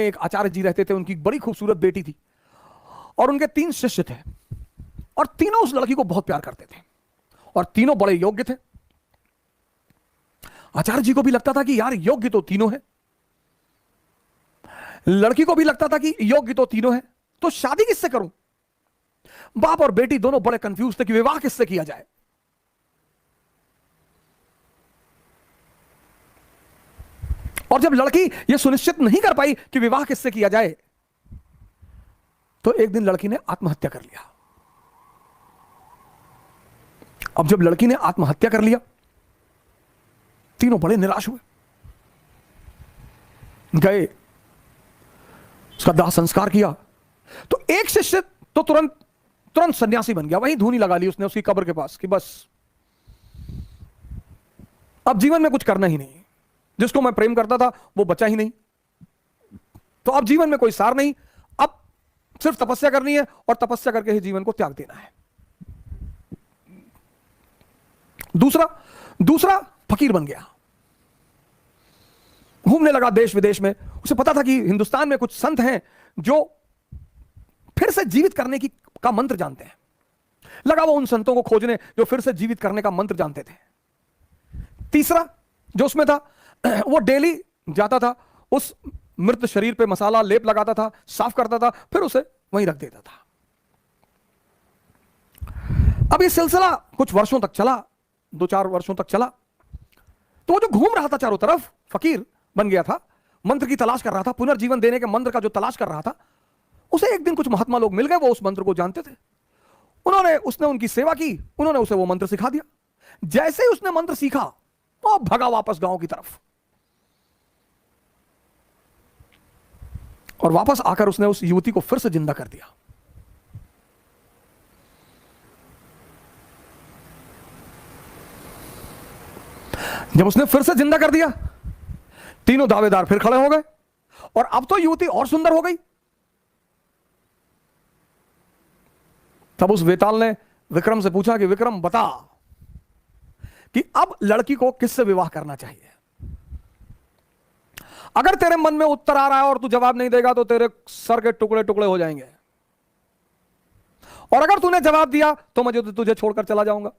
एक आचार्य जी रहते थे, उनकी बड़ी खूबसूरत बेटी थी और उनके 3 शिष्य थे और तीनों उस लड़की को बहुत प्यार करते थे और तीनों बड़े योग्य थे। आचार्य जी को भी लगता था कि यार योग्य तो तीनों है, लड़की को भी लगता था कि योग्य तो तीनों है, तो शादी किससे करूं। बाप और बेटी दोनों बड़े कंफ्यूज थे कि विवाह किससे किया जाए। और जब लड़की यह सुनिश्चित नहीं कर पाई कि विवाह किससे किया जाए, तो एक दिन लड़की ने आत्महत्या कर लिया। अब जब लड़की ने आत्महत्या कर लिया, तीनों बड़े निराश हुए, गए उसका दाह संस्कार किया। तो एक शिष्य तो तुरंत सन्यासी बन गया, वहीं धूनी लगा ली उसने उसकी कब्र के पास कि बस अब जीवन में कुछ करना ही नहीं, जिसको मैं प्रेम करता था वो बचा ही नहीं, तो अब जीवन में कोई सार नहीं, अब सिर्फ तपस्या करनी है और तपस्या करके ही जीवन को त्याग देना है। दूसरा फकीर बन गया, घूमने लगा देश विदेश में। उसे पता था कि हिंदुस्तान में कुछ संत हैं जो फिर से जीवित करने का मंत्र जानते हैं। लगा वो उन संतों को खोजने जो फिर से जीवित करने का मंत्र जानते थे। तीसरा जो उसमें था, वो डेली जाता था, उस मृत शरीर पे मसाला लेप लगाता था, साफ करता था, फिर उसे वहीं रख देता था। अब ये सिलसिला कुछ वर्षों तक चला, 2-4 वर्षों तक चला। तो वो जो घूम रहा था चारों तरफ, फकीर बन गया था, मंत्र की तलाश कर रहा था, पुनर्जीवन देने के मंत्र का जो तलाश कर रहा था, उसे एक दिन कुछ महात्मा लोग मिल गए, वो उस मंत्र को जानते थे। उसने उनकी सेवा की, उन्होंने उसे वो मंत्र सिखा दिया। जैसे ही उसने मंत्र सीखा, वो भगा वापस गांव की तरफ, और वापस आकर उसने उस युवती को फिर से जिंदा कर दिया। जब उसने फिर से जिंदा कर दिया, तीनों दावेदार फिर खड़े हो गए और अब तो युवती और सुंदर हो गई। तब उस वेताल ने विक्रम से पूछा कि विक्रम बता कि अब लड़की को किससे विवाह करना चाहिए। अगर तेरे मन में उत्तर आ रहा है और तू जवाब नहीं देगा तो तेरे सर के टुकड़े टुकड़े हो जाएंगे, और अगर तूने जवाब दिया तो मैं तुझे छोड़कर चला जाऊंगा।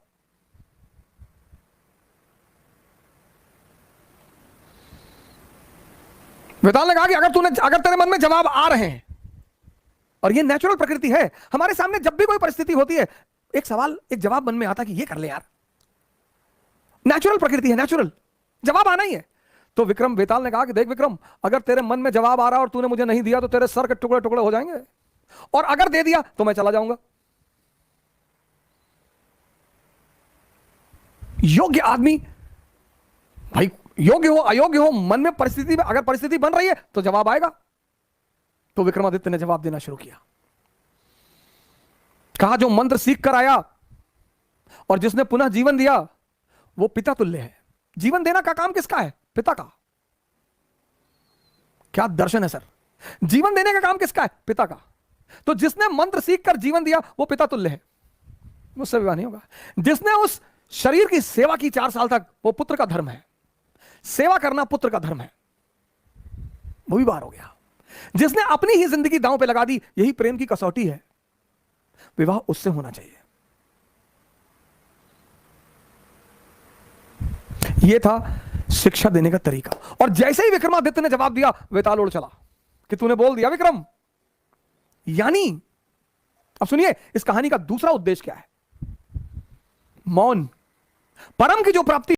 वेताल ने कहा कि अगर तेरे मन में जवाब आ रहे हैं, और ये नेचुरल प्रकृति है, हमारे सामने जब भी कोई परिस्थिति होती है, एक सवाल एक जवाब मन में आता कि ये कर ले यार, नेचुरल प्रकृति है, नेचुरल जवाब आना ही है। तो वेताल ने कहा कि देख विक्रम, अगर तेरे मन में जवाब आ रहा है और तूने मुझे नहीं दिया तो तेरे सर के टुकड़े टुकड़े हो जाएंगे, और अगर दे दिया तो मैं चला जाऊंगा। योग्य आदमी भाई, योग्य हो अयोग्य हो, मन में परिस्थिति में अगर परिस्थिति बन रही है तो जवाब आएगा। तो विक्रमादित्य ने जवाब देना शुरू किया। कहा जो मंत्र सीख कर आया और जिसने पुनः जीवन दिया वो पिता तुल्य है। जीवन देना का काम किसका है? पिता का। क्या दर्शन है सर, जीवन देने का काम किसका है? पिता का। तो जिसने मंत्र सीख कर जीवन दिया वो पिता तुल्य है, मुझसे विवाह नहीं होगा। जिसने उस शरीर की सेवा की 4 साल तक, वो पुत्र का धर्म है, सेवा करना पुत्र का धर्म है, वो भी बाहर हो गया। जिसने अपनी ही जिंदगी दांव पे लगा दी, यही प्रेम की कसौटी है, विवाह उससे होना चाहिए। यह था शिक्षा देने का तरीका। और जैसे ही विक्रमादित्य ने जवाब दिया, वेताल उड़ चला कि तूने बोल दिया विक्रम। यानी अब सुनिए, इस कहानी का दूसरा उद्देश्य क्या है? मौन, परम की जो प्राप्ति